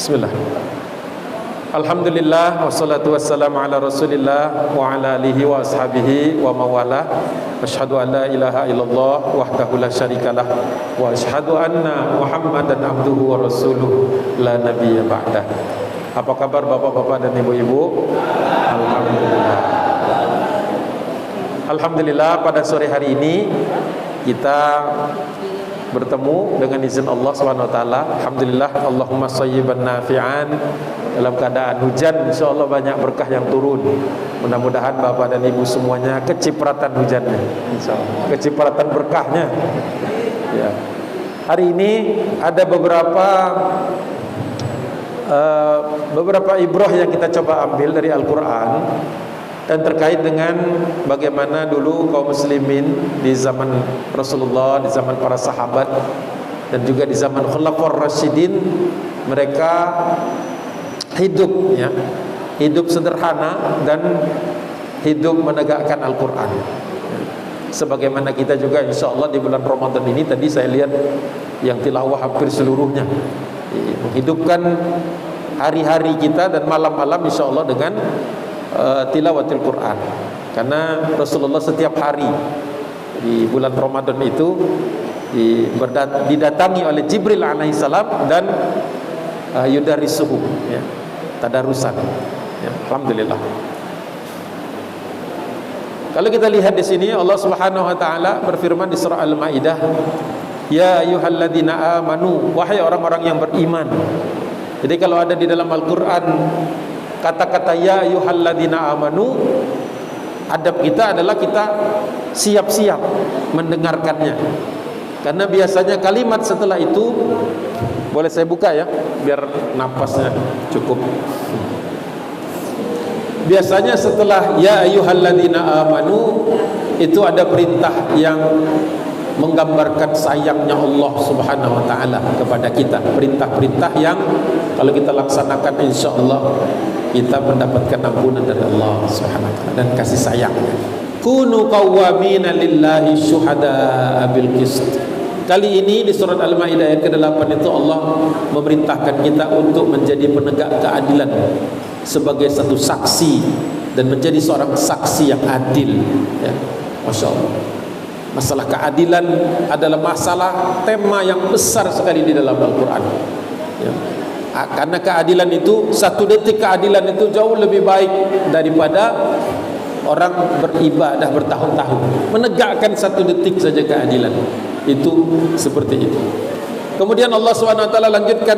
Bismillah. Alhamdulillah wassalatu wassalamu ala Rasulillah wa ala alihi wa ashabihi wa mawala. Asyhadu an la ilaha illallah wahdahu la syarikalah wa asyhadu anna Muhammadan abduhu wa rasuluh la nabiyya ba'dah. Apa kabar bapak-bapak dan ibu-ibu? Alhamdulillah. Alhamdulillah pada sore hari ini kita bertemu dengan izin Allah SWT. Alhamdulillah, Allahumma shayyiban nafi'an. Dalam keadaan hujan, insyaAllah banyak berkah yang turun. Mudah-mudahan bapak dan ibu semuanya kecipratan hujannya, insyaAllah, kecipratan berkahnya ya. Hari ini ada beberapa ibrah yang kita coba ambil dari Al-Quran, dan terkait dengan bagaimana dulu kaum muslimin di zaman Rasulullah, di zaman para sahabat, dan juga di zaman Khulafaur Rasyidin, mereka hidup ya, hidup sederhana dan hidup menegakkan Al-Quran. Sebagaimana kita juga insyaAllah di bulan Ramadan ini, tadi saya lihat yang tilawah hampir seluruhnya menghidupkan hari-hari kita dan malam-malam insyaAllah dengan tilawatil Quran. Karena Rasulullah setiap hari di bulan Ramadan itu didatangi oleh Jibril alaihissalam dan yudarisuhu ya, tadarusan ya. Alhamdulillah. Kalau kita lihat di sini Allah Subhanahu wa taala berfirman di surah Al-Maidah, ya ayyuhalladzina amanu, wahai orang-orang yang beriman. Jadi kalau ada di dalam Al-Qur'an kata-kata ya ayyuhalladzina amanu, adab kita adalah kita siap-siap mendengarkannya. Karena biasanya kalimat setelah itu, boleh saya buka ya biar napasnya cukup. Biasanya setelah ya ayyuhalladzina amanu itu ada perintah yang menggambarkan sayangnya Allah Subhanahu wa taala kepada kita. Perintah-perintah yang kalau kita laksanakan insyaallah kita mendapatkan ampunan dari Allah Subhanahu wa taala dan kasih sayangnya. Kunu qawwamina lillahi syuhada'a bil qist. Kali ini di surat Al-Maidah ayat ke-8 itu Allah memerintahkan kita untuk menjadi penegak keadilan sebagai satu saksi dan menjadi seorang saksi yang adil ya. Masya Allah. Masalah keadilan adalah masalah tema yang besar sekali di dalam Al-Quran ya. Karena keadilan itu, satu detik keadilan itu jauh lebih baik daripada orang beribadah bertahun-tahun. Menegakkan satu detik saja keadilan itu seperti itu. Kemudian Allah SWT lanjutkan,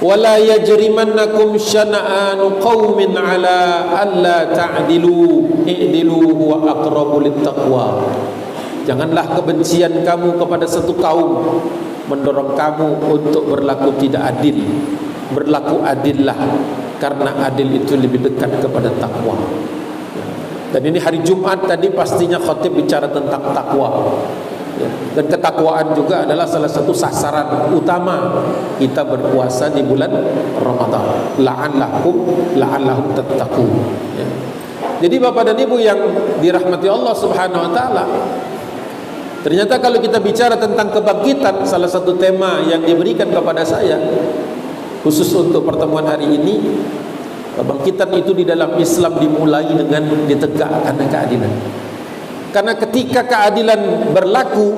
wala yajrimannakum syana'anu qaumin ala alla ta'dilu i'dilu huwa aqrabu littaqwa. Janganlah kebencian kamu kepada satu kaum mendorong kamu untuk berlaku tidak adil. Berlaku adillah, karena adil itu lebih dekat kepada takwa. Dan ini hari Jumat tadi pastinya khatib bicara tentang takwa. Dan ketakwaan juga adalah salah satu sasaran utama kita berpuasa di bulan Ramadan. La'allahum tattaqun. Jadi Bapak dan Ibu yang dirahmati Allah Subhanahu wa taala, ternyata kalau kita bicara tentang kebangkitan, salah satu tema yang diberikan kepada saya khusus untuk pertemuan hari ini, kebangkitan itu di dalam Islam dimulai dengan ditegakkan keadilan. Karena ketika keadilan berlaku,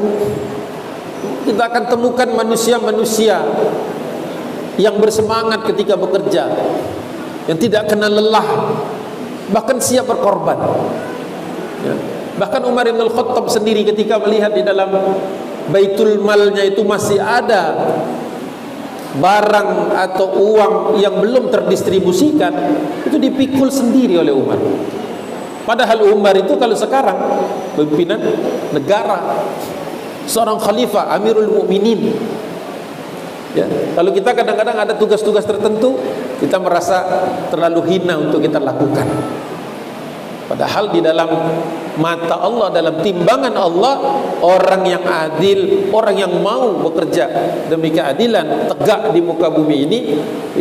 kita akan temukan manusia-manusia yang bersemangat ketika bekerja, yang tidak kenal lelah, bahkan siap berkorban ya. Bahkan Umar bin Al-Khattab sendiri ketika melihat di dalam Baitul Malnya itu masih ada barang atau uang yang belum terdistribusikan, itu dipikul sendiri oleh Umar. Padahal Umar itu kalau sekarang pimpinan negara, seorang khalifah, Amirul Mukminin ya. Kalau kita kadang-kadang ada tugas-tugas tertentu, kita merasa terlalu hina untuk kita lakukan. Padahal di dalam mata Allah, dalam timbangan Allah, orang yang adil, orang yang mau bekerja demi keadilan tegak di muka bumi ini,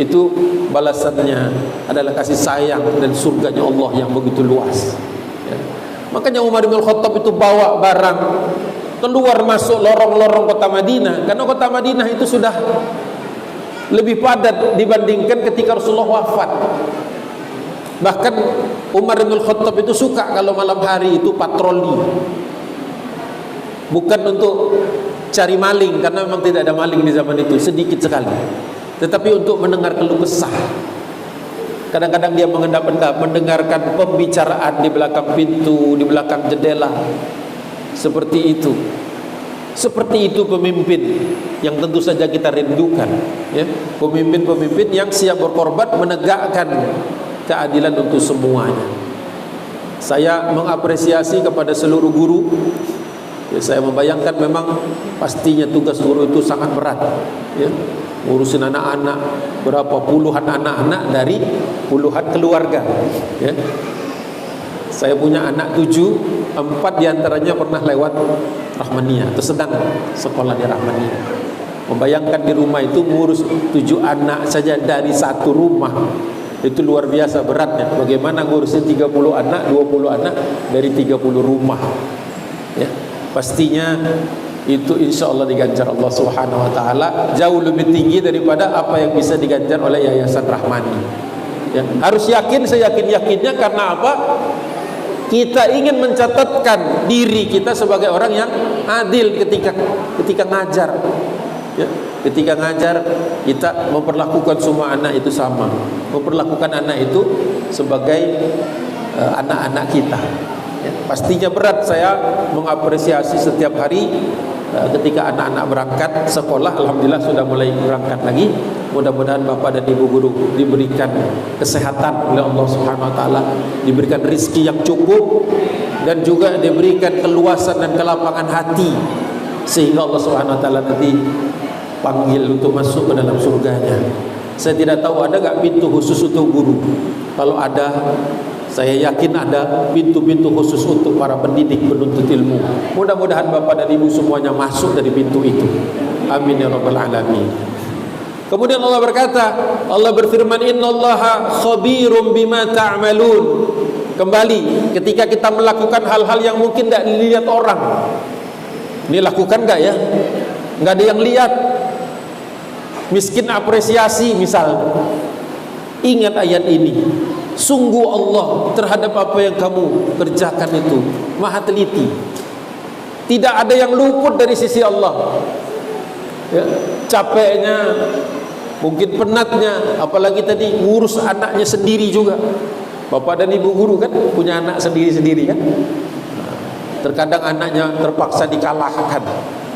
itu balasannya adalah kasih sayang dan surganya Allah yang begitu luas ya. Makanya Umar bin Khattab itu bawa barang keluar masuk lorong-lorong kota Madinah, karena kota Madinah itu sudah lebih padat dibandingkan ketika Rasulullah wafat. Bahkan Umar bin Khattab itu suka kalau malam hari itu patroli, bukan untuk cari maling, karena memang tidak ada maling di zaman itu, sedikit sekali, tetapi untuk mendengar keluh kesah. Kadang-kadang dia mendengarkan pembicaraan di belakang pintu, di belakang jendela. Seperti itu. Seperti itu pemimpin yang tentu saja kita rindukan, ya. Pemimpin-pemimpin yang siap berkorban menegakkan keadilan untuk semuanya. Saya mengapresiasi kepada seluruh guru. Ya, saya membayangkan memang pastinya tugas guru itu sangat berat, ya. Ngurusin anak-anak, berapa puluhan anak-anak dari puluhan keluarga, ya. Saya punya anak 7, 4 diantaranya pernah lewat Rahmaniyah atau sedang sekolah di Rahmaniyah. Membayangkan di rumah itu ngurus 7 anak saja dari satu rumah, itu luar biasa beratnya. Bagaimana ngurusin 30 anak, 20 anak dari 30 rumah, ya. Pastinya itu insya Allah diganjar Allah Subhanahu Wa Taala jauh lebih tinggi daripada apa yang bisa diganjar oleh Yayasan Rahmani, ya. Harus yakin, seyakin-yakinnya. Karena apa? Kita ingin mencatatkan diri kita sebagai orang yang adil ketika ngajar, ya. Ketika ngajar kita memperlakukan semua anak itu sama, memperlakukan anak itu sebagai anak-anak kita, ya. Pastinya berat. Saya mengapresiasi setiap hari ketika anak-anak berangkat sekolah. Alhamdulillah sudah mulai berangkat lagi. Mudah-mudahan Bapak dan Ibu guru diberikan kesehatan oleh Allah Subhanahu Wa Taala, diberikan rizki yang cukup, dan juga diberikan keluasan dan kelapangan hati, sehingga Allah Subhanahu Wa Taala nanti panggil untuk masuk ke dalam surganya. Saya tidak tahu ada gak pintu khusus untuk guru. Kalau ada, saya yakin ada pintu-pintu khusus untuk para pendidik penuntut ilmu. Mudah-mudahan Bapak dan Ibu semuanya masuk dari pintu itu. Amin ya rabbal alamin. Kemudian Allah berkata, Allah berfirman, innallaha khabirum bima ta'malun. Kembali ketika kita melakukan hal-hal yang mungkin tidak dilihat orang. Ini lakukan gak ya? Gak ada yang lihat. Miskin apresiasi misal. Ingat ayat ini. Sungguh Allah terhadap apa yang kamu kerjakan itu maha teliti. Tidak ada yang luput dari sisi Allah, ya. Capeknya, mungkin penatnya, apalagi tadi ngurus anaknya sendiri juga. Bapak dan Ibu guru kan punya anak sendiri-sendiri kan. Terkadang anaknya terpaksa dikalahkan,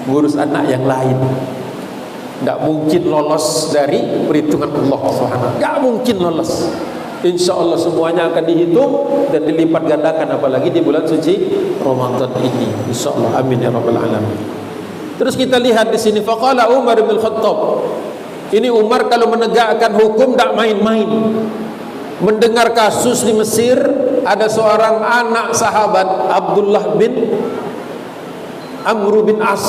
ngurus anak yang lain. Tidak mungkin lolos dari perhitungan Allah SWT. Tidak mungkin lolos. Insya Allah semuanya akan dihitung dan dilipat gandakan, apalagi di bulan suci Ramadan ini. Insya Allah, amin ya rabbal alamin. Terus kita lihat di sini, faqala Umar bin Khattab. Ini Umar kalau menegakkan hukum tidak main-main. Mendengar kasus di Mesir, ada seorang anak sahabat Abdullah bin Amr bin As,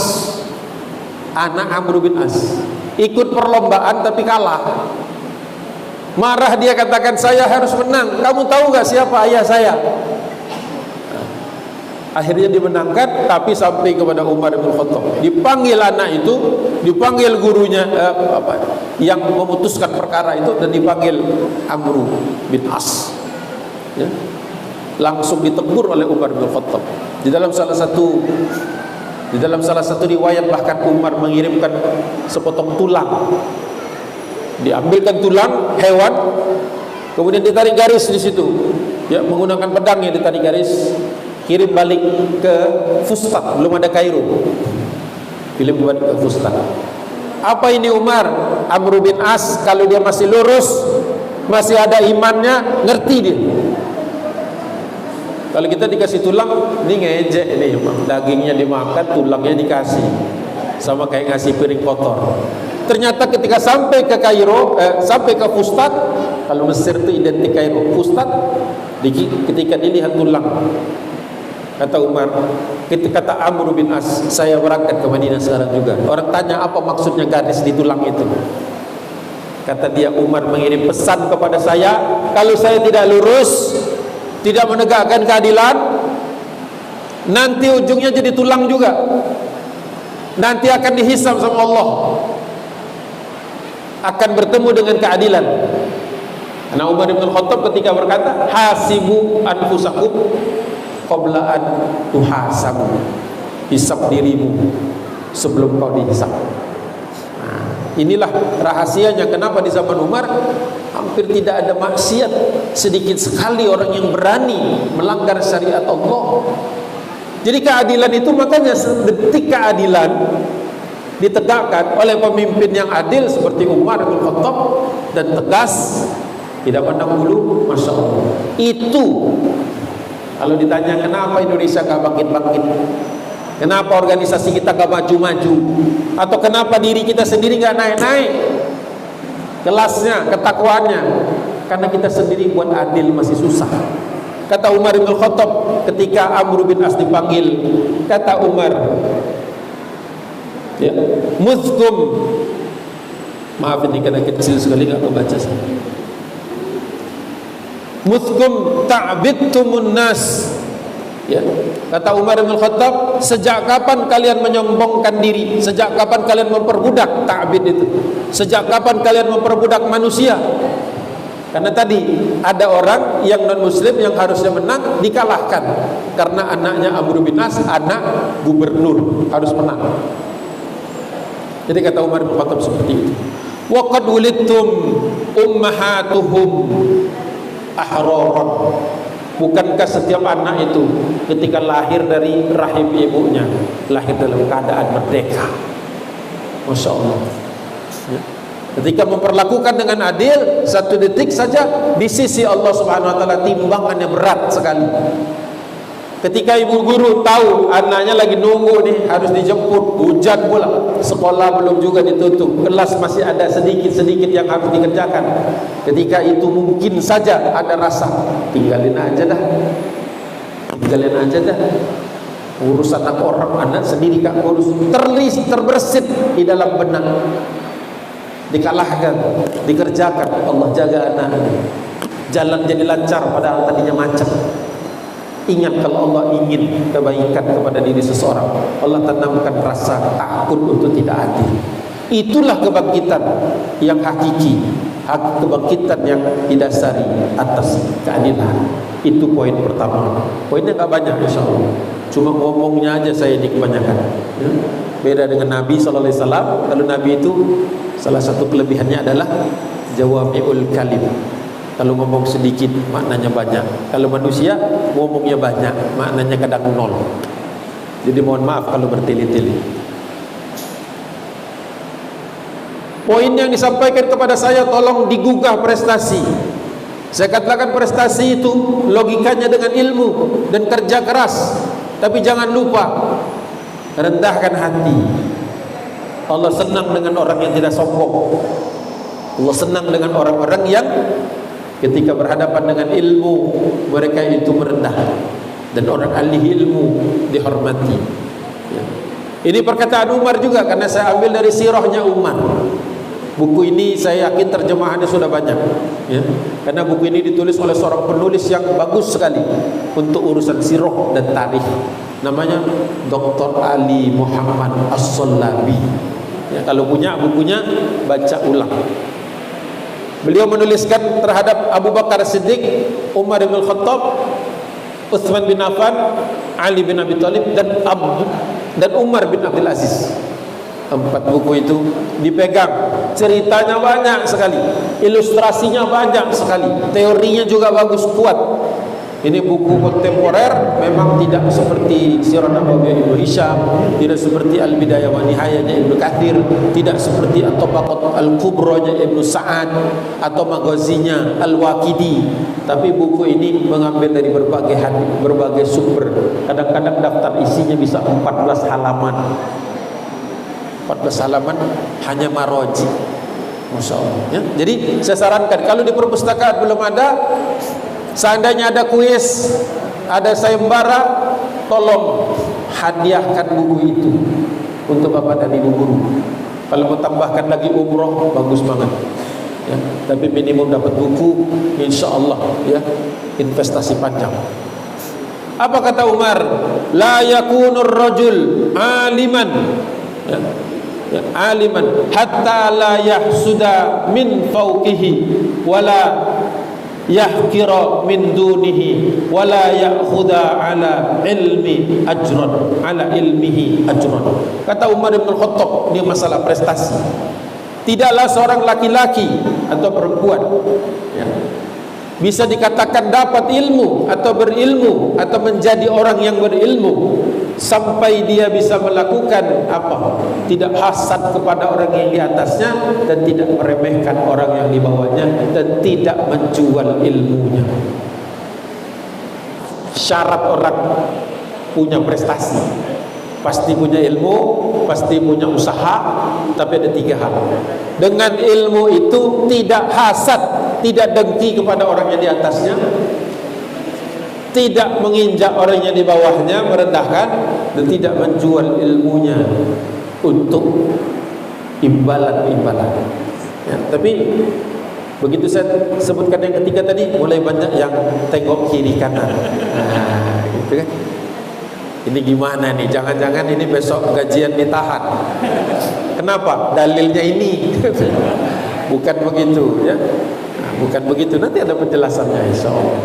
anak Amr bin As, ikut perlombaan tapi kalah. Marah dia, katakan, saya harus menang. Kamu tahu gak siapa ayah saya? Akhirnya dimenangkan, tapi sampai kepada Umar bin Khattab. Dipanggil anak itu, dipanggil gurunya yang memutuskan perkara itu, dan dipanggil Amr bin As, ya. Langsung ditegur oleh Umar bin Khattab. Di dalam salah satu riwayat bahkan Umar mengirimkan sepotong tulang. Diambilkan tulang hewan, kemudian ditarik garis di situ, ya, menggunakan pedang yang ditarik garis, kirim balik ke Fustat, belum ada Kairo, kirim balik ke Fustat. Apa ini Umar? Amr bin As kalau dia masih lurus, masih ada imannya, ngerti dia. Kalau kita dikasih tulang, ini ngejek ini, dagingnya dimakan, tulangnya dikasih, sama kayak ngasih piring kotor. Ternyata ketika sampai ke Kairo, sampai ke Fustat, kalau Mesir itu identik Kairo, Fustat, ketika dilihat tulang, kata Umar, kata Amr bin As, saya berangkat ke Madinah sekarang juga. Orang tanya apa maksudnya garis di tulang itu. Kata dia, Umar mengirim pesan kepada saya, kalau saya tidak lurus, tidak menegakkan keadilan, nanti ujungnya jadi tulang juga, nanti akan dihisab sama Allah. akan bertemu dengan keadilan. Karena Umar bin Khattab ketika berkata, hasibu anfusakum qabla an tuhasabu, hisab dirimu sebelum kau dihisab. Nah, inilah rahasianya kenapa di zaman Umar hampir tidak ada maksiat, sedikit sekali orang yang berani melanggar syariat Allah. Jadi keadilan itu, makanya sedetik keadilan ditegakkan oleh pemimpin yang adil seperti Umar bin Khattab dan tegas, tidak pandang bulu, Masya Allah. Itu kalau ditanya kenapa Indonesia gak bangkit-bangkit, kenapa organisasi kita gak maju-maju, atau kenapa diri kita sendiri gak naik-naik kelasnya, ketakwaannya, karena kita sendiri buat adil masih susah. Kata Umar bin Khattab ketika Amr bin As dipanggil, kata Umar, ya, muzkum, maaf ini karena kecil sekali gak kebaca saya, muzkum ta'bidtumun nas, ya. Kata Umar bin Khattab, sejak kapan kalian menyombongkan diri? Sejak kapan kalian memperbudak? Ta'bid itu, sejak kapan kalian memperbudak manusia? Karena tadi ada orang yang non muslim yang harusnya menang dikalahkan karena anaknya Amr bin As, anak gubernur, harus menang. Jadi kata Umar bin Khattab seperti itu. Wa qad wulidtum ummahatuhum ahraran. Bukankah setiap anak itu ketika lahir dari rahim ibunya lahir dalam keadaan merdeka? Masya Allah. Ya. Ketika memperlakukan dengan adil, satu detik saja di sisi Allah Subhanahu wa taala timbangannya berat sekali. Ketika ibu guru tahu anaknya lagi nunggu nih, harus dijemput, hujan pula, sekolah belum juga ditutup, kelas masih ada sedikit-sedikit yang harus dikerjakan. Ketika itu mungkin saja ada rasa, tinggalin aja dah, urus anak orang, anak sendiri kak urus, terbersit di dalam benak, dikalahkan, dikerjakan. Allah jaga anak, jalan jadi lancar padahal tadinya macet. Ingat kalau Allah ingin kebaikan kepada diri seseorang, Allah tanamkan rasa takut untuk tidak adil. Itulah kebangkitan yang hakiki, kebangkitan yang didasari atas keadilan. Itu poin pertama. Poinnya gak banyak insya Allah, cuma ngomongnya aja saya di kebanyakan. Beda dengan Nabi SAW. Kalau Nabi itu salah satu kelebihannya adalah jawami'ul kalim. Kalau ngomong sedikit maknanya banyak. Kalau manusia ngomongnya banyak, maknanya kadang nol. Jadi mohon maaf kalau bertele-tele. Poin yang disampaikan kepada saya, tolong digugah prestasi. Saya katakan prestasi itu logikanya dengan ilmu dan kerja keras. Tapi jangan lupa rendahkan hati. Allah senang dengan orang yang tidak sombong. Allah senang dengan orang-orang yang ketika berhadapan dengan ilmu mereka itu merendah, dan orang ahli ilmu dihormati. Ya. Ini perkataan Umar juga, karena saya ambil dari sirahnya Umar. Buku ini saya yakin terjemahannya sudah banyak, ya. Karena buku ini ditulis oleh seorang penulis yang bagus sekali untuk urusan sirah dan tarikh. Namanya Dr. Ali Muhammad As-Sallabi. Ya, kalau punya bukunya baca ulang. Beliau menuliskan terhadap Abu Bakar Siddiq, Umar bin Khattab, Utsman bin Affan, Ali bin Abi Thalib, dan Umar bin Abdul Aziz. 4 buku itu dipegang. Ceritanya banyak sekali, ilustrasinya banyak sekali, teorinya juga bagus, kuat. Ini buku kontemporer, memang tidak seperti Sirah Nabawiyah Ibnu Hisham, tidak seperti Al-Bidayah wa Nihayahnya Ibnu Katsir, tidak seperti At-Tabaqat Al-Kubranya Ibnu Sa'ad atau Maghazinya Al-Waqidi. Tapi buku ini mengambil dari berbagai sumber. Kadang-kadang daftar isinya bisa 14 halaman. 14 halaman hanya maroji. Masya Allah, ya? Jadi saya sarankan, kalau di perpustakaan belum ada, seandainya ada kuis, ada sayembara, tolong hadiahkan buku itu untuk bapak dan ibu guru. Kalau mau tambahkan lagi umroh, bagus banget, ya. Tapi minimum dapat buku, insya Allah, ya, investasi panjang. Apa kata Umar? La yakunur rajul aliman, ya. ya, aliman hatta la yahsuda min fawqihi wala yahkira min dunihi wala ya'khudha ala ilmi ajran ala ilmihi ajran. Kata Umar bin Khattab, ini masalah prestasi. Tidaklah seorang laki-laki atau perempuan ya, bisa dikatakan dapat ilmu atau berilmu atau menjadi orang yang berilmu sampai dia bisa melakukan apa? Tidak hasad kepada orang yang di atasnya dan tidak meremehkan orang yang di bawahnya dan tidak menjual ilmunya. Syarat orang punya prestasi, pasti punya ilmu, pasti punya usaha, tapi ada 3 hal. Dengan ilmu itu tidak hasad, tidak dengki kepada orang yang di atasnya, tidak menginjak orang yang di bawahnya, merendahkan, dan tidak menjual ilmunya untuk imbalan-imbalan ya. Tapi begitu saya sebutkan yang ketiga tadi, mulai banyak yang tengok kiri kanan. Nah, gitu kan. Ini gimana nih? Jangan-jangan ini besok gajian ditahan. Kenapa? Dalilnya ini. Bukan begitu ya. Nah, bukan begitu. Nanti ada penjelasannya insyaallah.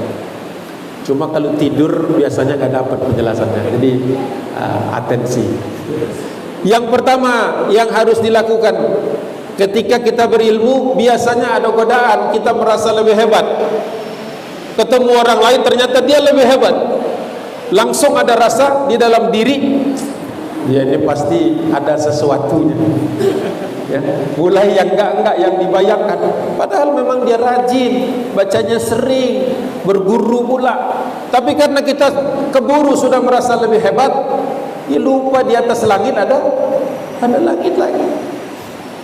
Cuma kalau tidur biasanya nggak dapat penjelasannya. Jadi atensi. Yang pertama yang harus dilakukan ketika kita berilmu, biasanya ada godaan, kita merasa lebih hebat. Ketemu orang lain ternyata dia lebih hebat. Langsung ada rasa di dalam diri, dia ini pasti ada sesuatunya. Ya, mulai yang enggak yang dibayangkan. Padahal memang dia rajin, bacanya sering, berguru pula. Tapi karena kita keburu sudah merasa lebih hebat, dia lupa di atas langit ada langit lagi.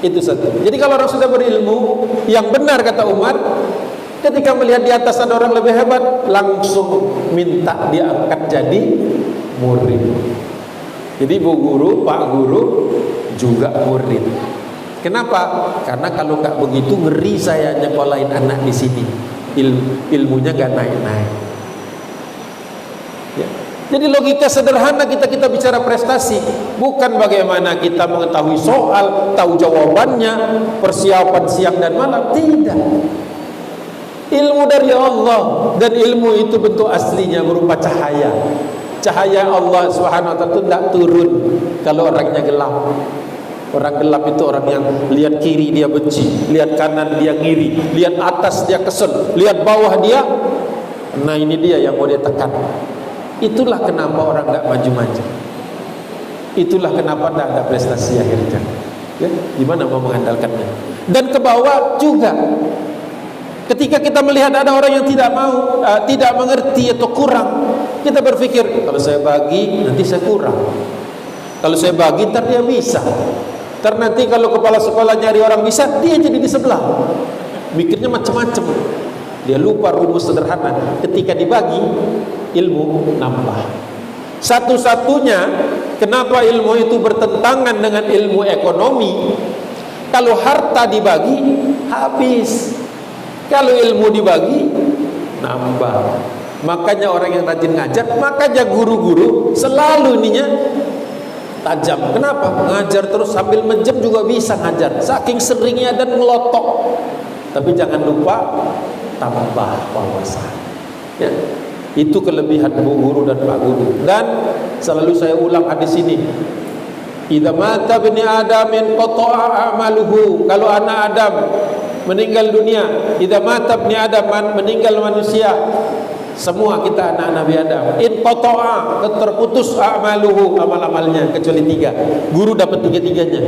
Itu satu. Jadi kalau orang sudah berilmu, yang benar kata Umar, ketika melihat di atas ada orang lebih hebat, langsung minta diangkat jadi murid. Jadi bu guru, pak guru juga murid. Kenapa? Karena kalau nggak begitu ngeri saya nyekolahin anak di sini, ilmunya nggak naik-naik. Ya. Jadi logika sederhana kita bicara prestasi, bukan bagaimana kita mengetahui soal, tahu jawabannya, persiapan siang dan malam, tidak. Ilmu dari Allah, dan ilmu itu bentuk aslinya berupa cahaya. Cahaya Allah Subhanahu wa taala itu tidak turun kalau orangnya gelap. Orang gelap itu orang yang lihat kiri dia benci, lihat kanan dia ngiri, lihat atas dia kesel, lihat bawah dia. Nah ini dia yang mau dia tekan. Itulah kenapa orang tidak maju-maju. Itulah kenapa tidak ada prestasi akhirnya. Ya, gimana mau mengandalkannya? Dan ke bawah juga. Ketika kita melihat ada orang yang tidak mau, tidak mengerti atau kurang, kita berpikir kalau saya bagi nanti saya kurang. Kalau saya bagi ntar dia bisa. Ntar nanti kalau kepala sekolah nyari orang bisa, dia jadi di sebelah. Mikirnya macam-macam. Dia lupa rumus sederhana. Ketika dibagi, ilmu nambah. Satu-satunya kenapa ilmu itu bertentangan dengan ilmu ekonomi, kalau harta dibagi habis, kalau ilmu dibagi nambah. Makanya orang yang rajin ngajar, makanya guru-guru selalu ininya tajam. Kenapa? Ngajar terus sambil menjem juga bisa ngajar, saking seringnya dan ngelotok. Tapi jangan lupa tambah wawasan ya. Itu kelebihan bu guru dan pak guru. Dan selalu saya ulang hadis ini, idza mata bani adamin qata'a a'maluhu. Kalau anak Adam meninggal dunia, idza mata bani adam, meninggal manusia, semua kita anak Nabi Adam, in qata'a, terputus a'maluhu, amal-amalnya kecuali 3. Guru dapat 3-tiganya.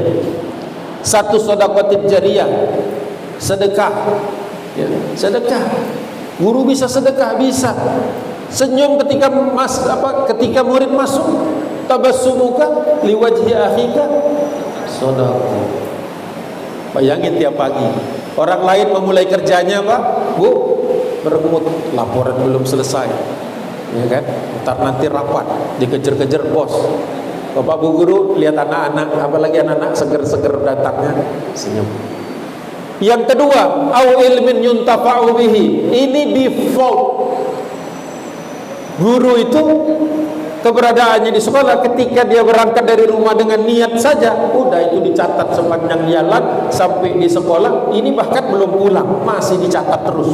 1 sedekah jariyah, sedekah ya, sedekah. Guru bisa sedekah, bisa senyum ketika ketika murid masuk, tabassumuka liwajhi akhika sedekah. Bayangin tiap pagi orang lain memulai kerjanya, Pak, Bu, berebut laporan belum selesai, ya kan? Ntar nanti rapat dikejar-kejar bos. Bapak Bu guru lihat anak-anak, apalagi anak-anak seger-seger datangnya, senyum. Yang kedua, au ilmin yuntafa'u bihi. Ini default. Guru itu keberadaannya di sekolah, ketika dia berangkat dari rumah dengan niat saja, udah itu dicatat sepanjang jalan sampai di sekolah. Ini bahkan belum pulang, masih dicatat terus.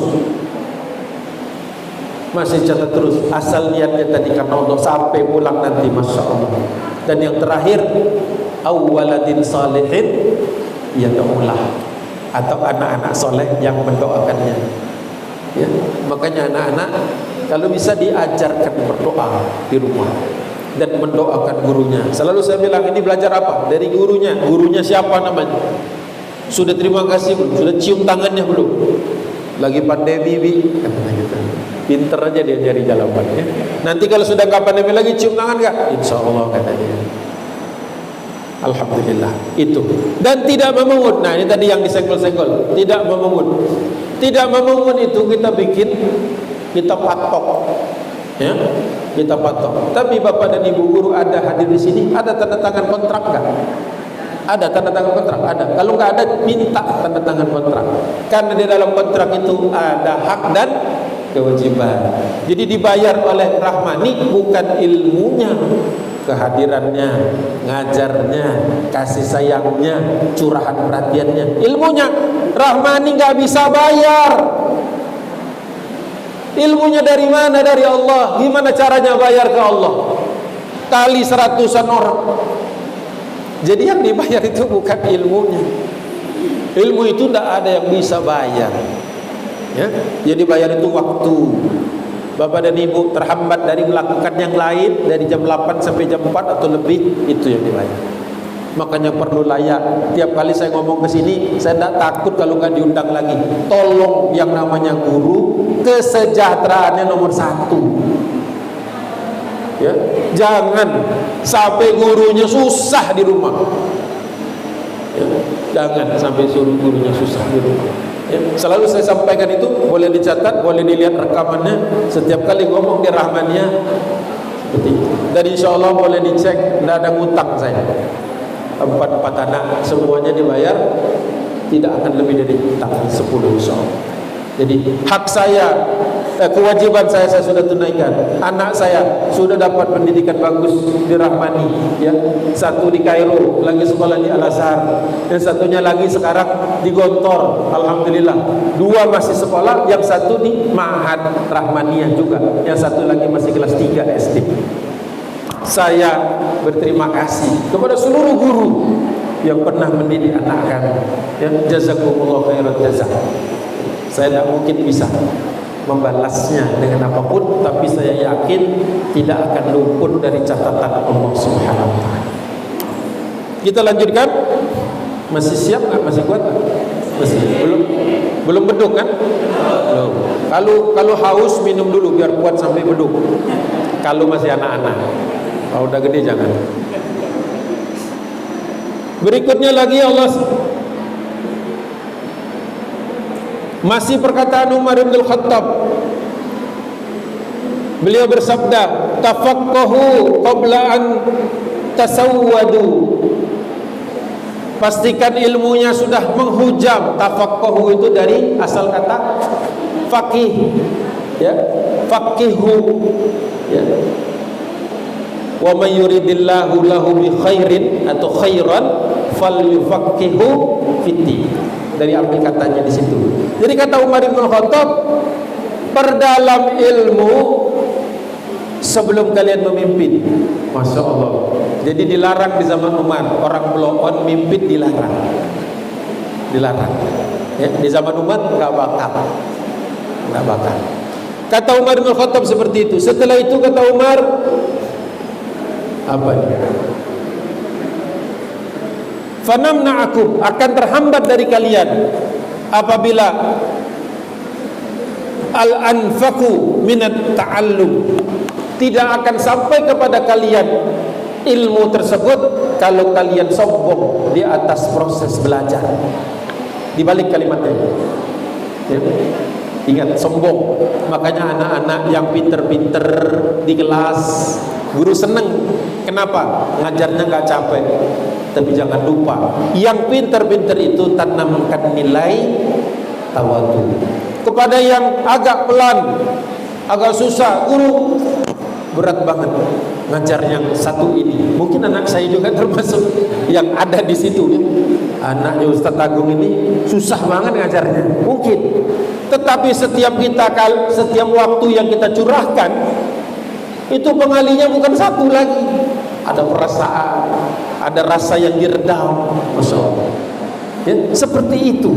Masih dicatat terus. Asal niatnya tadi karena Allah, sampai pulang nanti, Masya Allah. Dan yang terakhir, awwaladin salihin yad'ulah, atau anak-anak soleh yang mendoakannya. Ya, makanya anak-anak kalau bisa diajarkan berdoa di rumah dan mendoakan gurunya. Selalu saya bilang, ini belajar apa? Dari gurunya. Gurunya siapa namanya? Sudah terima kasih belum? Sudah cium tangannya belum? Lagi pandemi, Bi. Pinter aja dia cari jawabannya. Nanti kalau sudah nggak pandemi lagi, cium tangan nggak? Insya Allah katanya. Alhamdulillah. Itu. Dan tidak memungut. Nah, ini tadi yang disenggol-senggol. Tidak memungut. Tidak memungut itu kita bikin, kita patok, ya, kita patok. Tapi Bapak dan Ibu guru ada hadir di sini, ada tanda tangan kontrak nggak? Ada tanda tangan kontrak? Ada. Kalau nggak ada, minta tanda tangan kontrak. Karena di dalam kontrak itu ada hak dan kewajiban. Jadi dibayar oleh Rahmani bukan ilmunya, kehadirannya, ngajarnya, kasih sayangnya, curahan perhatiannya. Ilmunya Rahmani nggak bisa bayar. Ilmunya dari mana? Dari Allah. Gimana caranya bayar ke Allah? Kali 100-an orang. Jadi yang dibayar itu bukan ilmunya. Ilmu itu tidak ada yang bisa bayar. Ya, jadi bayar itu waktu. Bapak dan Ibu terhambat dari melakukan yang lain, dari jam 8 sampai jam 4 atau lebih, itu yang dibayar. Makanya perlu layak. Tiap kali saya ngomong ke sini, saya tidak takut kalau nggak diundang lagi. Tolong yang namanya guru, kesejahteraannya nomor 1. Ya, jangan sampai gurunya susah di rumah. Ya, jangan sampai suruh gurunya susah di rumah. Ya, selalu saya sampaikan itu, boleh dicatat, boleh dilihat rekamannya. Setiap kali ngomong di Rahmannya seperti itu. Dan insya Allah boleh dicek, tidak ada ngutang saya. 4 anak semuanya dibayar, tidak akan lebih dari utang 10 insya Allah. Jadi hak saya, kewajiban saya sudah tunaikan. Anak saya sudah dapat pendidikan bagus di Rahmani, ya. Satu di Kairo, lagi sekolah di Al Azhar, dan satunya lagi sekarang di Gontor, alhamdulillah. 2 masih sekolah, yang satu di Ma'had Rahmaniyah juga, yang satu lagi masih kelas 3 SD. Saya berterima kasih kepada seluruh guru yang pernah mendidik anak kami. Ya, jazakumullah khairan jazak. Saya tidak mungkin bisa membalasnya dengan apapun, tapi saya yakin tidak akan luput dari catatan Allah Subhanahu wa taala. Kita lanjutkan. Masih siap nggak? Masih kuat? Masih belum beduk kan? Belum. Kalau haus minum dulu biar kuat sampai beduk. Kalau masih anak-anak. Kalau udah gede jangan. Berikutnya lagi Allah, masih perkataan Umar bin Khattab. Beliau bersabda, tafaqahu qabla an tasawwadu. Pastikan ilmunya sudah menghujam. Tafaqahu itu dari asal kata faqih, ya, faqihu, ya. Wa may yuridillahu lahu bi khairin atau khairan falyufaqihu fiddin. Dari ambil katanya di situ. Jadi kata Umar bin Khattab, perdalam ilmu sebelum kalian memimpin. Masya Allah. Jadi dilarang di zaman Umar, orang blow on mimpin dilarang. Dilarang. Ya, di zaman Umar nggak bakal. Kata Umar bin Khattab seperti itu. Setelah itu kata Umar, apa ini? Fanamna'akum, akan terhambat dari kalian apabila al-anfaku minat ta'allum, tidak akan sampai kepada kalian ilmu tersebut kalau kalian sombong di atas proses belajar. Di balik kalimatnya, ya. Ingat, sombong. Makanya anak-anak yang pinter-pinter di kelas, guru seneng. Kenapa? Ngajarnya gak capek. Tapi jangan lupa, yang pinter-pinter itu tanamkan nilai tawadu. Kepada yang agak pelan, agak susah, guru berat banget ngajar yang satu ini. Mungkin anak saya juga termasuk yang ada di situ. Anaknya Ustadz Agung ini susah banget ngajarnya. Mungkin. Tetapi setiap waktu yang kita curahkan, itu pengalinya bukan satu lagi. Ada perasaan, ada rasa yang diredam. Masya Allah. Ya, seperti itu.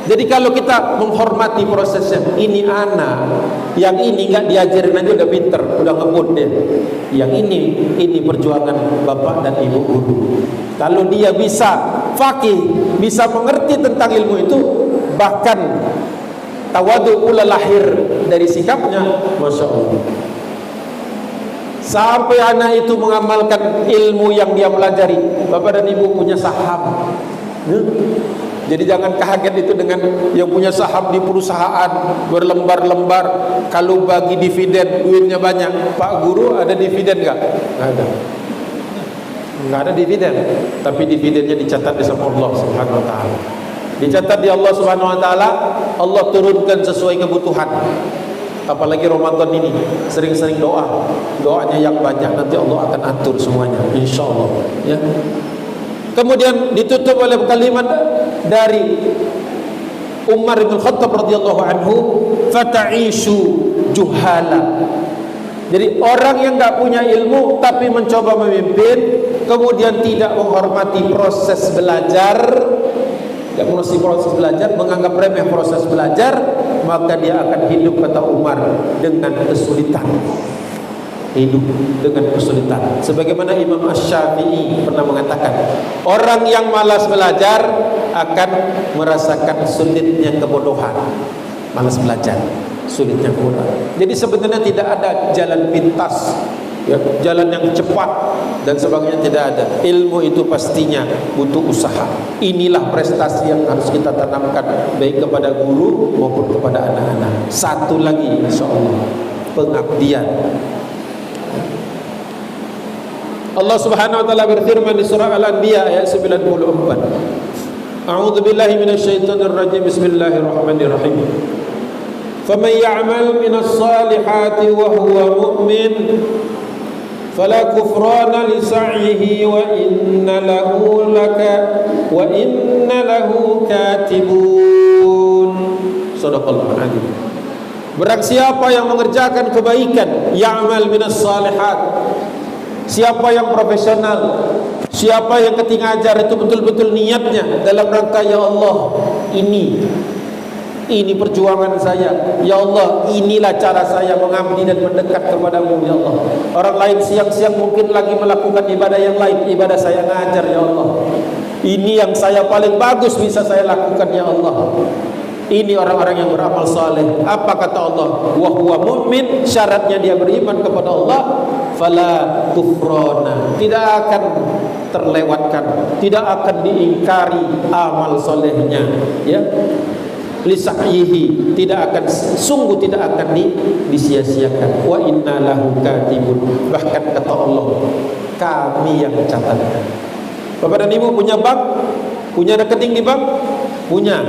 Jadi kalau kita menghormati prosesnya, ini anak, yang ini nggak diajarin aja udah pinter, udah ngebut dia. Yang ini perjuangan bapak dan ibu guru. Kalau dia bisa faqih, bisa mengerti tentang ilmu itu, bahkan tawadu pula lahir dari sikapnya, masya Allah. Sampai anak itu mengamalkan ilmu yang dia pelajari, bapak dan ibu punya saham. Jadi jangan kaget itu dengan yang punya saham di perusahaan berlembar-lembar, kalau bagi dividen duitnya banyak. Pak guru ada dividen nggak? Nggak ada. Nggak ada dividen. Tapi dividennya dicatat di sama Allah Subhanahu Wa Taala. Dicatat di Allah Subhanahu Wa Taala. Allah turunkan sesuai kebutuhan. Apalagi Ramadan ini, sering-sering doanya yang banyak, nanti Allah akan atur semuanya, insya Allah. Ya. Kemudian ditutup oleh kalimat dari Umar bin Khattab radhiyallahu anhu, fata'ishu juhala. Jadi orang yang enggak punya ilmu tapi mencoba memimpin, kemudian tidak menghormati proses belajar, menganggap remeh proses belajar, maka dia akan hidup, kata Umar, dengan kesulitan. Hidup dengan kesulitan. Sebagaimana Imam Asy-Syafi'i pernah mengatakan, orang yang malas belajar akan merasakan sulitnya kebodohan. Malas belajar, sulitnya kebodohan. Jadi sebenarnya tidak ada jalan pintas, ya, jalan yang cepat dan sebagainya, tidak ada. Ilmu itu pastinya butuh usaha. Inilah prestasi yang harus kita tanamkan, baik kepada guru maupun kepada anak-anak. Satu lagi, insyaallah, pengabdian. Allah Subhanahu wa taala berfirman di surah Al-Anbiya ayat 94. A'udzu billahi minasyaitonir rajim. Bismillahirrahmanirrahim. Faman ya'mal minas salihati wa huwa mu'min fala kufrana li sa'yihi wa inna lahu katibun. Shadaqallahu adzim. Barang siapa yang mengerjakan kebaikan, ya'mal minas salihat, siapa yang profesional, siapa yang ketika ngajar itu betul-betul niatnya dalam rangka, ya Allah, ini perjuangan saya, ya Allah, inilah cara saya mengabdi dan mendekat kepadamu, ya Allah. Orang lain siang-siang mungkin lagi melakukan ibadah yang lain, ibadah saya ngajar, ya Allah. Ini yang saya paling bagus bisa saya lakukan, ya Allah. Ini orang-orang yang beramal saleh. Apa kata Allah? Wa huwa mu'min, syaratnya dia beriman kepada Allah. Fala kufrana, tidak akan terlewatkan, tidak akan diingkari amal salehnya, ya. Lisa'yihi, sungguh tidak akan disia-siakan. Wa inna lahu katibun, bahkan kata Allah, kami yang mencatatkan. Bapak dan Ibu punya bank? Punya rekening di bank? Punya.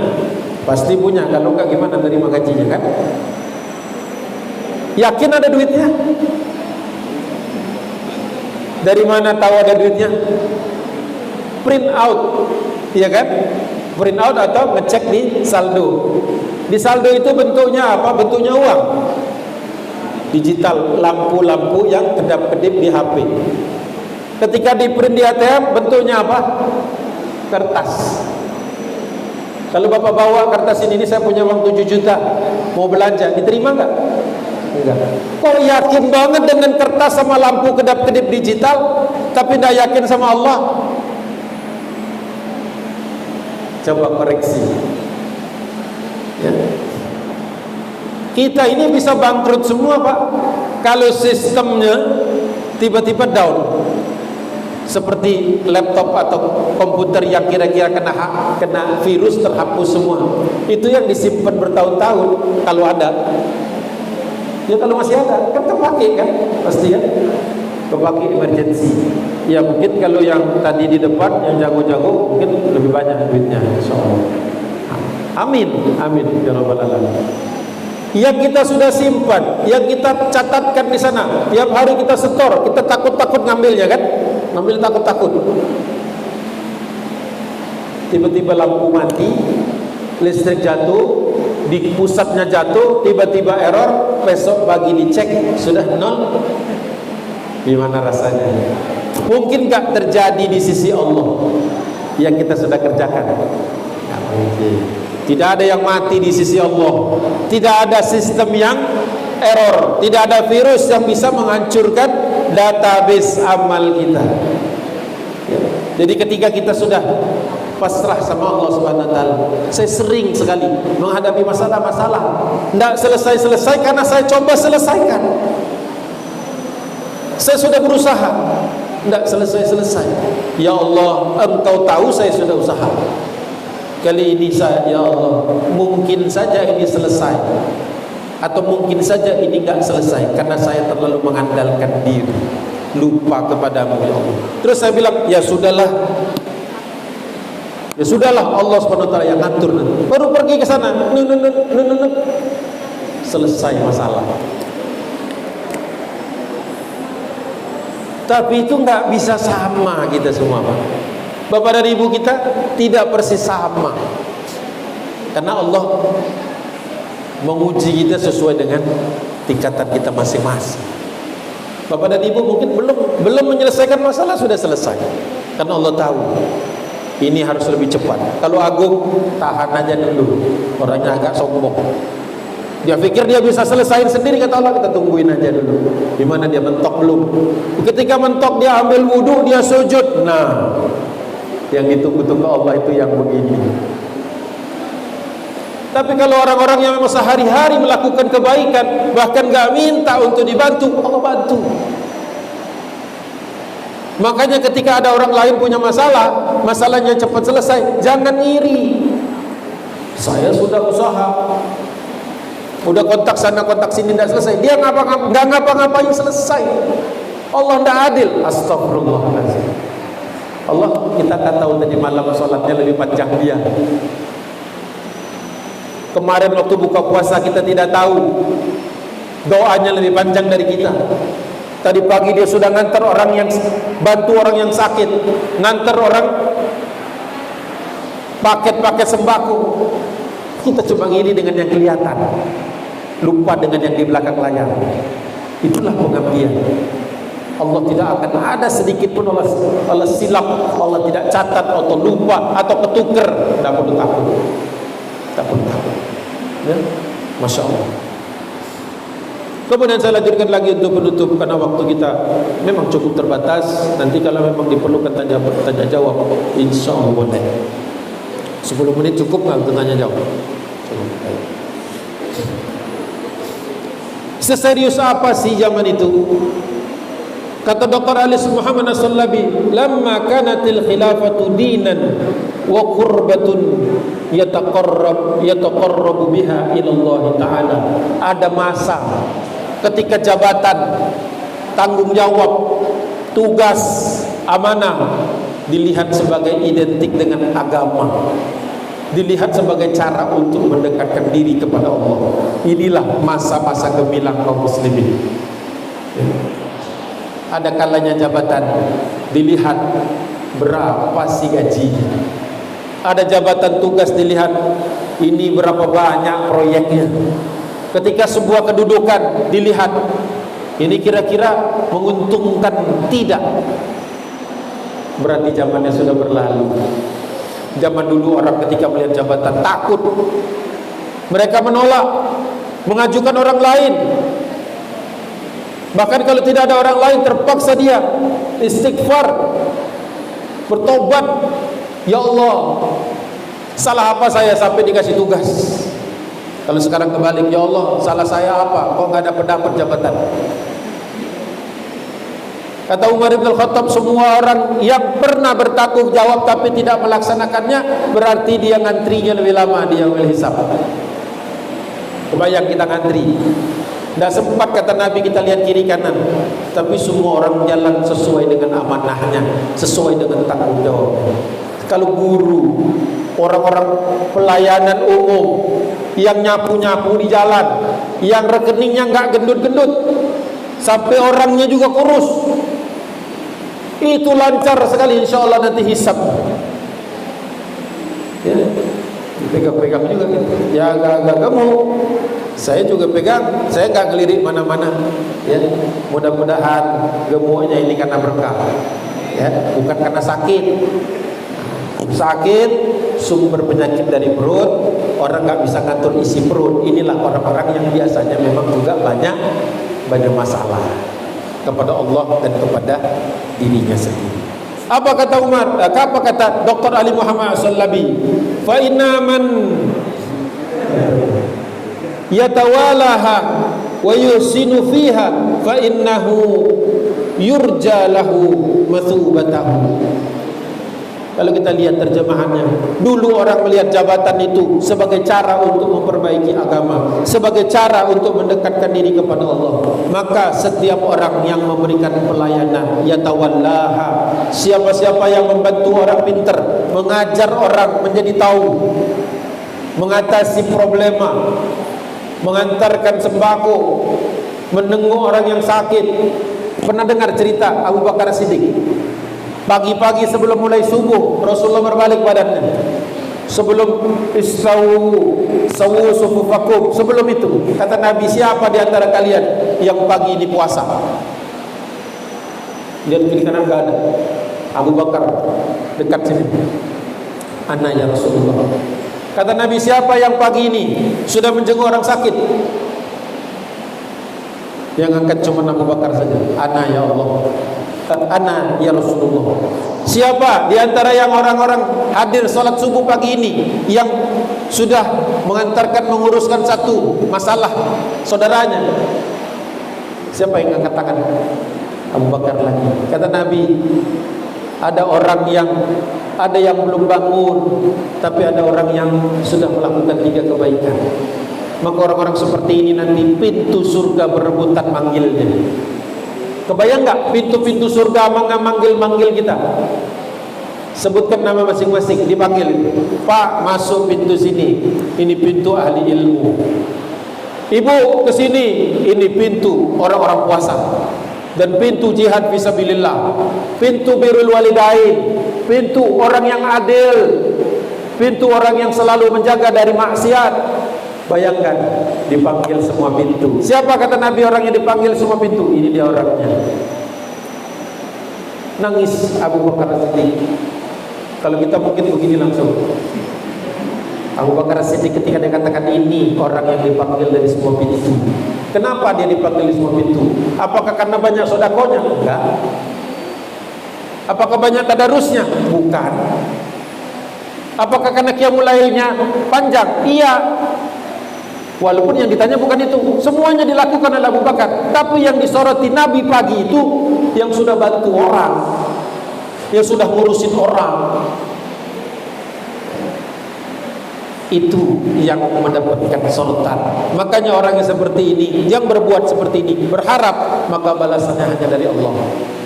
Pasti punya, kalau enggak gimana terima gajinya, kan? Yakin ada duitnya? Dari mana tahu ada duitnya? Print out, iya kan? Print out atau ngecek di saldo. Di saldo itu bentuknya apa? Bentuknya uang digital, lampu-lampu yang kedap-kedip di HP. Ketika di print di ATM, bentuknya apa? Kertas. Kalau Bapak bawa kertas ini saya punya uang 7 juta, mau belanja, diterima enggak? Enggak. Kok yakin banget dengan kertas sama lampu kedap-kedip digital, tapi tidak yakin sama Allah? Coba koreksi, ya. Kita ini bisa bangkrut semua, Pak, kalau sistemnya tiba-tiba down. Seperti laptop atau komputer yang kira-kira kena virus, terhapus semua. Itu yang disimpan bertahun-tahun, kalau ada. Ya kalau masih ada, kan kepake kan, pasti ya, kepake emergency. Ya mungkin kalau yang tadi di depan, yang jago-jago, mungkin lebih banyak duitnya, insyaallah. Amin, amin ya rabbal alamin. yang kita sudah simpan, yang kita catatkan di sana, tiap hari kita setor, kita takut-takut ngambilnya kan, ngambil takut-takut. Tiba-tiba lampu mati, listrik jatuh, di pusatnya jatuh, tiba-tiba error, besok pagi dicek sudah nol. Gimana rasanya? Mungkin gak terjadi di sisi Allah yang kita sudah kerjakan? Gak mungkin. Tidak ada yang mati di sisi Allah. Tidak ada sistem yang error. Tidak ada virus yang bisa menghancurkan database amal kita. Jadi ketika kita sudah pasrah sama Allah Subhanahu wa taala, saya sering sekali menghadapi masalah-masalah tidak selesai-selesai karena saya coba selesaikan. Saya sudah berusaha, tidak selesai-selesai. Ya Allah, Engkau tahu saya sudah usaha. Kali ini saya, ya Allah, mungkin saja ini selesai, atau mungkin saja ini enggak selesai karena saya terlalu mengandalkan diri, lupa kepadamu ya Allah. Terus saya bilang, ya sudahlah, Allah Subhanahu wa taala yang ngatur nanti. Baru pergi ke sana, selesai masalah. Tapi itu enggak bisa sama kita semua, Pak. Bapak dan ibu kita tidak persis sama, karena Allah menguji kita sesuai dengan tingkatan kita masing-masing. Bapak dan ibu mungkin belum menyelesaikan masalah, sudah selesai, karena Allah tahu ini harus lebih cepat. Kalau Agung tahan aja dulu, orangnya agak sombong, dia pikir dia bisa selesaiin sendiri, kata Allah kita tungguin aja dulu. Dimana dia mentok belum? Ketika mentok dia ambil wudu, dia sujud. Nah, yang ditunggu-tunggu Allah itu yang begini. Tapi kalau orang-orang yang memang sehari-hari melakukan kebaikan, bahkan gak minta untuk dibantu, Allah bantu. Makanya ketika ada orang lain punya masalah, masalahnya cepat selesai, jangan iri. Saya sudah usaha, udah kontak sana kontak sini, tidak selesai. Dia nggak ngapa-ngapain selesai. Allah tidak adil. Astagfirullahaladzim. Allah, kita kan tahu tadi malam sholatnya lebih panjang dia. Kemarin waktu buka puasa kita tidak tahu doanya lebih panjang dari kita. Tadi pagi dia sudah ngantar orang yang bantu orang yang sakit, ngantar orang paket-paket sembako. Kita cuma ngiri dengan yang kelihatan, lupa dengan yang di belakang layar. Itulah pengabdian. Allah tidak akan ada sedikit pun Allah silap, Allah tidak catat atau lupa atau ketuker. Tidak perlu takut, tak perlu takut ya? Masya Allah. Kemudian saya lanjutkan lagi untuk penutup, karena waktu kita memang cukup terbatas. Nanti kalau memang diperlukan tanya jawab, insya Allah boleh. 10 menit cukup nggak untuk tanya jawab? Seserius apa sih zaman itu? Kata Dr. Ali Muhammad As-Sallabi, lamma kanatil khilafatu dinan wa qurbatun yataqarrabu biha ila Allah Ta'ala. Ada masa ketika jabatan, tanggung jawab, tugas, amanah dilihat sebagai identik dengan agama, dilihat sebagai cara untuk mendekatkan diri kepada Allah. Inilah masa-masa gemilang kaum muslimin. Ada kalanya jabatan dilihat berapa sih gajinya. Ada jabatan tugas dilihat ini berapa banyak proyeknya. Ketika sebuah kedudukan dilihat ini kira-kira menguntungkan tidak. Berarti zamannya sudah berlalu. Zaman dulu orang ketika melihat jabatan takut. Mereka menolak, mengajukan orang lain. Bahkan kalau tidak ada orang lain, terpaksa dia istighfar, bertobat. Ya Allah, salah apa saya sampai dikasih tugas? Kalau sekarang kebalik, ya Allah, salah saya apa? Kok nggak dapat jabatan? Kata Umar bin Khattab, semua orang yang pernah bertanggung jawab tapi tidak melaksanakannya, berarti dia ngantrinya lebih lama, dia will hisab. Kebayang kita ngantri, tidak sempat kata Nabi kita lihat kiri kanan, tapi semua orang jalan sesuai dengan amanahnya, sesuai dengan tanggung jawab. Kalau guru orang-orang pelayanan umum yang nyapu-nyapu di jalan, yang rekeningnya nggak gendut-gendut, sampai orangnya juga kurus, itu lancar sekali insya Allah nanti hisab. Ya, pegang-pegang juga gitu. Ya agak-agak gemuk. Saya juga pegang, saya nggak ngelirik mana-mana. Ya, mudah-mudahan gemuknya ini karena berkah. Ya, bukan karena sakit. Sakit sumber penyakit dari perut, orang nggak bisa ngatur isi perut. Inilah orang-orang yang biasanya memang juga banyak masalah kepada Allah dan kepada dirinya sendiri. Apa kata Umar? Apa kata Dr. Ali Muhammad As-Salabi? Fa inna man yatawalaha wa yusinu fiha fa innahu yurja lahu mathubatahu. Kalau kita lihat terjemahannya, dulu orang melihat jabatan itu sebagai cara untuk memperbaiki agama, sebagai cara untuk mendekatkan diri kepada Allah. Maka setiap orang yang memberikan pelayanan, yatawallaha, siapa-siapa yang membantu orang pintar, mengajar orang menjadi tahu, mengatasi problema, mengantarkan sembako, menengok orang yang sakit. Pernah dengar cerita Abu Bakar Siddiq? Pagi-pagi sebelum mulai subuh, Rasulullah berbalik badannya. Sebelum sawu sufufakum, sebelum itu kata Nabi, siapa di antara kalian yang pagi ini puasa? Lihat kiri kanan gak ada. Abu Bakar dekat sini. Ana ya Rasulullah. Kata Nabi, siapa yang pagi ini sudah menjenguk orang sakit? Yang angkat cuma Abu Bakar saja. Ana ya Allah. Ana ya Rasulullah. Siapa di antara yang orang-orang hadir salat subuh pagi ini yang sudah mengantarkan, menguruskan satu masalah saudaranya? Siapa yang angkat tangan? Abu Bakar lagi. Kata Nabi, ada orang yang belum bangun, tapi ada orang yang sudah melakukan 3 kebaikan. Maka orang-orang seperti ini nanti pintu surga berebutan manggilnya. Kebayang nggak pintu-pintu surga manggil kita? Sebutkan nama masing-masing, dipanggil. Pak, masuk pintu sini. Ini pintu ahli ilmu. Ibu, ke sini. Ini pintu orang-orang puasa. Dan pintu jihad fisabilillah. Pintu birrul walidain. Pintu orang yang adil. Pintu orang yang selalu menjaga dari maksiat. Bayangkan, dipanggil semua pintu. Siapa kata Nabi orang yang dipanggil semua pintu? Ini dia orangnya. Nangis Abu Bakar Siddiq. Kalau kita mungkin begini langsung. Abu Bakar Siddiq ketika dia katakan ini orang yang dipanggil dari semua pintu. Kenapa dia dipanggil dari semua pintu? Apakah karena banyak sodakonya? Enggak. Apakah banyak tadarusnya? Bukan. Apakah karena qiyamul lailnya panjang? Iya. Walaupun yang ditanya bukan itu, semuanya dilakukan oleh Abu Bakar. Tapi yang disoroti Nabi pagi itu yang sudah bantu orang, yang sudah ngurusin orang, itu yang mendapatkan sorotan. Makanya orang yang seperti ini, yang berbuat seperti ini, berharap maka balasannya hanya dari Allah.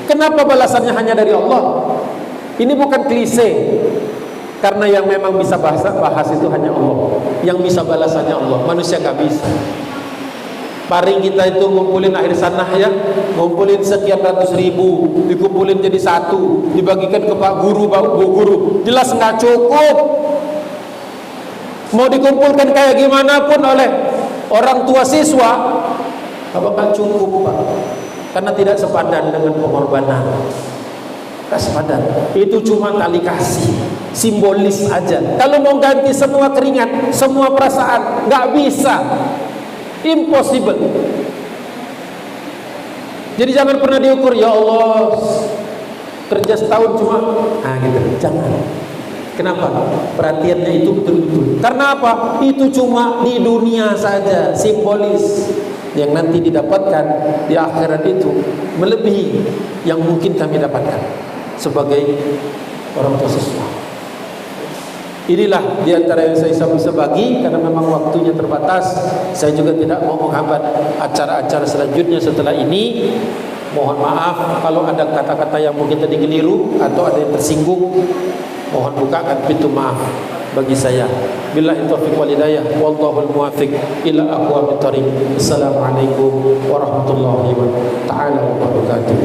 Kenapa balasannya hanya dari Allah? Ini bukan klise. Karena yang memang bisa bahas itu hanya Allah. Yang bisa balasannya Allah. Manusia gak bisa. Paring kita itu ngumpulin akhir sanah ya, ngumpulin sekian ratus ribu, dikumpulin jadi satu, dibagikan ke Pak Guru, Bu Guru. Jelas gak cukup. Mau dikumpulkan kayak gimana pun oleh orang tua siswa, gak bakal cukup Pak. Karena tidak sepadan dengan pengorbanan. Sepadan. Itu cuma tali kasih, simbolis aja. Kalau mau ganti semua keringat, semua perasaan, nggak bisa, impossible. Jadi jangan pernah diukur, ya Allah kerja setahun cuma, gitu. Jangan. Kenapa? Perhatiannya itu betul-betul. Karena apa? Itu cuma di dunia saja, simbolis. Yang nanti didapatkan di akhirat itu melebihi yang mungkin kami dapatkan sebagai orang tua siswa. Inilah diantara yang saya bisa bagi, karena memang waktunya terbatas. Saya juga tidak mau menghambat acara-acara selanjutnya setelah ini. Mohon maaf kalau ada kata-kata yang mungkin tadi keliru atau ada yang tersinggung. Mohon bukakan pintu maaf. bagi saya. Billahi taufiq wal hidayah, wallahul muwaffiq ila aqwamit thariq. Assalamualaikum warahmatullahi wabarakatuh.